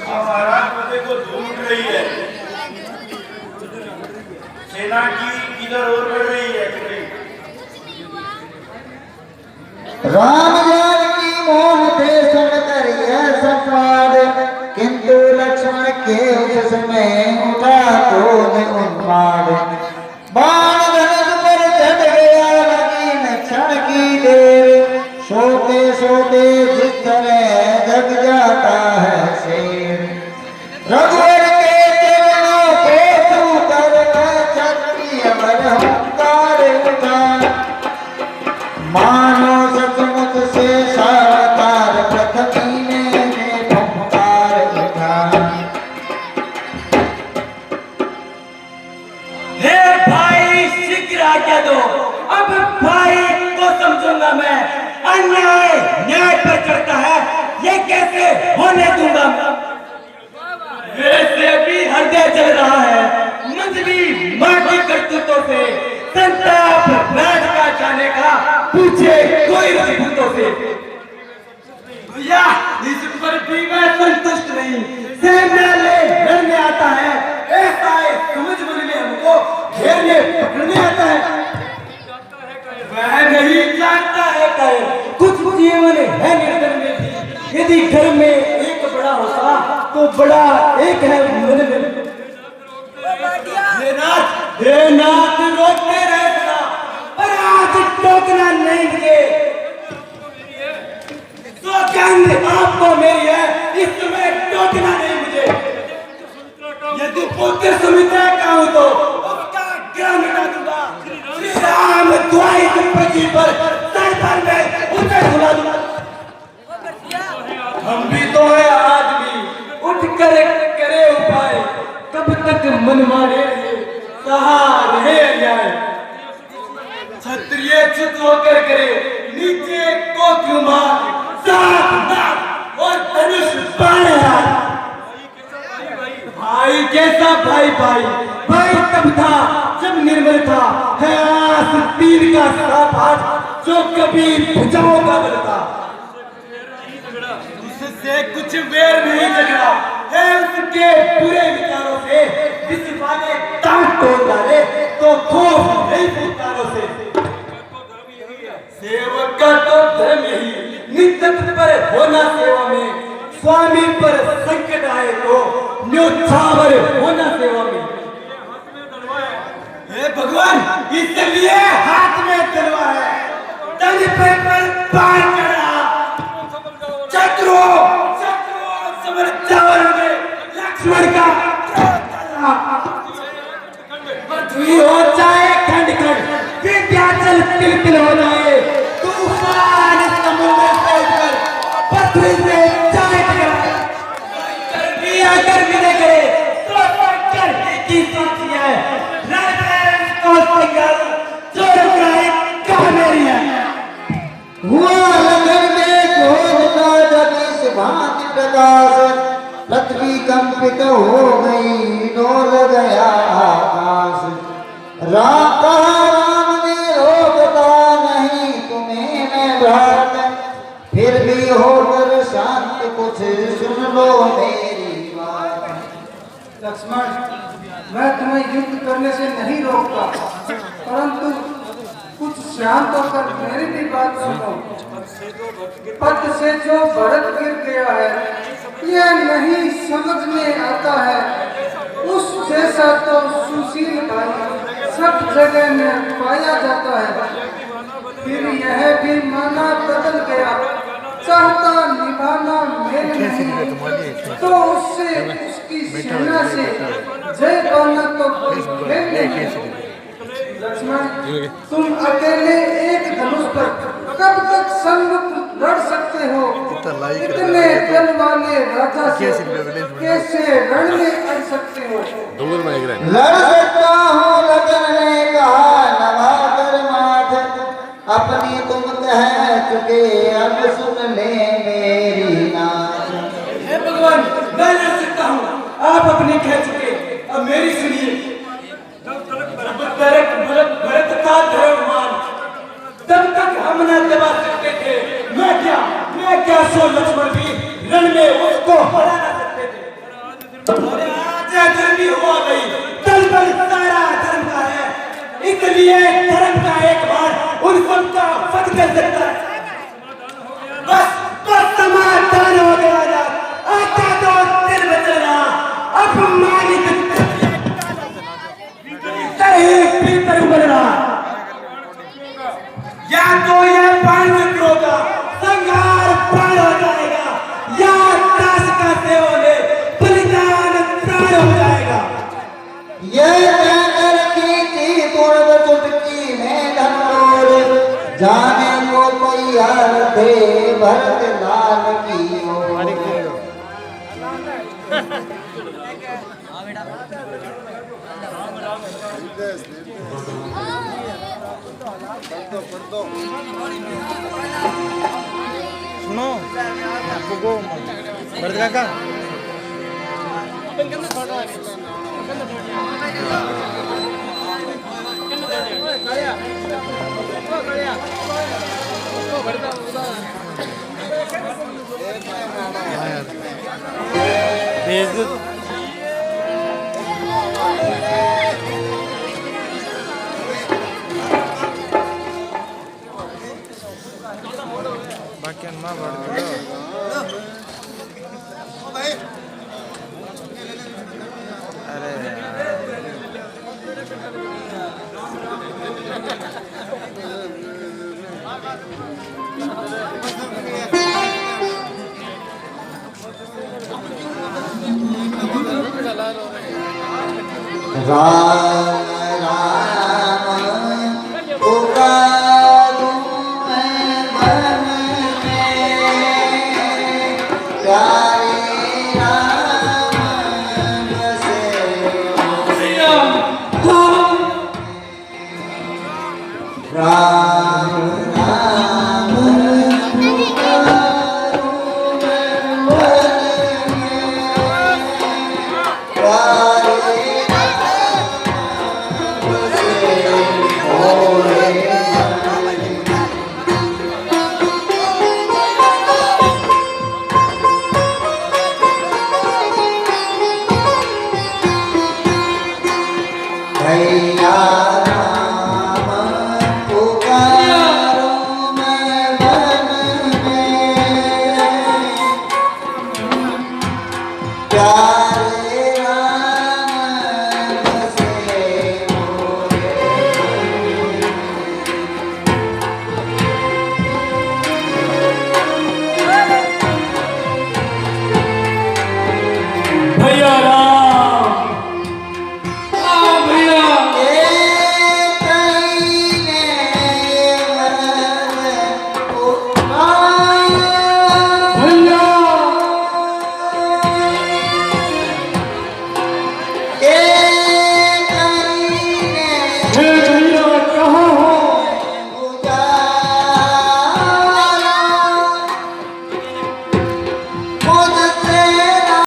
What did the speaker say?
हमारा पते को ढूंढ रही है। सेना की किधर और बढ़ रही है? राम जानकी मोहन थे सुनकर यह संवाद, किंतु लक्ष्मण के उस समय उठा क्रोध उन्माद। बाण धनुष पर चढ़ गया लगी न क्षण की देर, सोते सोते जिस तरह जग जाता है शेर। रघुवर के चरणों को छू कर क्षत्रिय अमर हुंकार उठा, मानो सचमुच से साकार प्रथमी ने फुंकार उठा। हे भाई शीघ्र आज्ञा दो, अब भाई को समझूंगा मैं। अन्याय न्याय पर चढ़ता है, ये कैसे होने दूंगा। वैसे भी हृदय जल रहा है मंजली माँ की करतूतों से, संताप राज का जाने का पूछे कोई रजपूतों से। भैया इस पर भी मैं संतुष्ट नहीं, सेना ले लड़ने आता है, ऐसा है समझ मन में हमको घेरने पकड़ने आता है। वह नहीं जानता है कहे कुछ जीवन है निर्धन में भी, यदि घर में एक बड़ा होता तो बड़ा एक है मन में। हे नाथ रोकते रहता, पर आज टोकना नहीं मुझे। तो गंध आपको मेरी है, इस समय टोकना नहीं मुझे। यदि पुत्र सुमित्रा का हूं तो उसका ग्रह मिटा दूंगा। श्री राम द्वारिक पृथ्वी पर सर पर में उसे भुला दूंगा। हम भी तो है आदमी, उठ कर करे उपाय, कब तक मन मारे कहा रहे अन्याय। क्षत्रिय चुत होकर करे नीचे को क्यों मार, साथ नाक और धनुष बाण हाथ। भाई कैसा भाई भाई भाई तब था जब निर्मल था, है आस तीर का श्राप हाथ जो कभी भुजाओं का बल था। उससे कुछ वेर नहीं झगड़ा है, उसके बुरे विचारों से जिस वाले टांग तोड़ डाले तो खौफ नहीं फुकारों से। सेवक का तो धर्म यही नित्य पर होना सेवा में, स्वामी पर संकट आए तो न्योछावर होना सेवा में। हे भगवान इसलिए हाथ में तलवार है, तन पर बाण चढ़ा, शत्रु समर्चावर में लक्ष्मण का पृथ्वी हो जाए खंड खंड, विंध्याचल तिल तिल हो जाए, तूफान समुद्र से उठकर पृथ्वी से जाए टकराए। अगर विनय करे तो कर की साथी है, रणवीर को सिंगल जो रुकाए कहा मेरी है। हुआ लगन में क्रोध का जब इस भांति प्रकाश, पृथ्वी कंपित हो गई डोल गया आकाश। राम ने रोकता नहीं तुम्हें मैं भ्रात, फिर भी होकर शांत कुछ सुन लो मेरी बात। लक्ष्मण मैं तुम्हें युद्ध करने से नहीं रोकता, परंतु कुछ शांत होकर मेरी भी बात सुनो। पद से जो भरत गिर गया है, यह नहीं समझ में आता है, उस जैसा तो सुशील भाई सब जगह में पाया जाता है। फिर यह भी माना बदल गया, चाहता निभाना मेल नहीं, तो उससे उसकी सेना से जय पाना तो कोई खेल नहीं। लक्ष्मण तुम अकेले एक धनुष पर कब तक संग लड़ सकते हो? इतने बल वाले राजा से कैसे रण में अड़ सकते हो? लड़ सकता हूँ लगन ने कहा नवा कर माथ, अपनी तुम कह चुके अब सुन ले मेरी नाथ। हे भगवान मैं लड़ सकता हूँ, आप अपनी कह चुके अब मेरी सुनिए। भरत का धर्ममान तब तक हम न दबा सकते थे, मैं क्या सो लक्ष्मण भी रण में उसको हरा न सकते थे। अरे आज धर्मी हो गई, तल पर सारा धर्म का है, इसलिए धर्म का एक बार उन सबका वध कर सकता है। बस समाधान हो गया ना, आता तो दिल बचना अपमानित भीतर उबल रहा, या तो यह 500 का संहार प्राण हो जाएगा, या दास का सेवन बलिदान प्राण हो जाएगा। ये कहकर की थी पूर्व चुटकी में धनोर, जाने को तैयार थे भरत लाल की ओर। सुनो आपको भरत काका भेज बाकी अनमा बढ़ अरे राम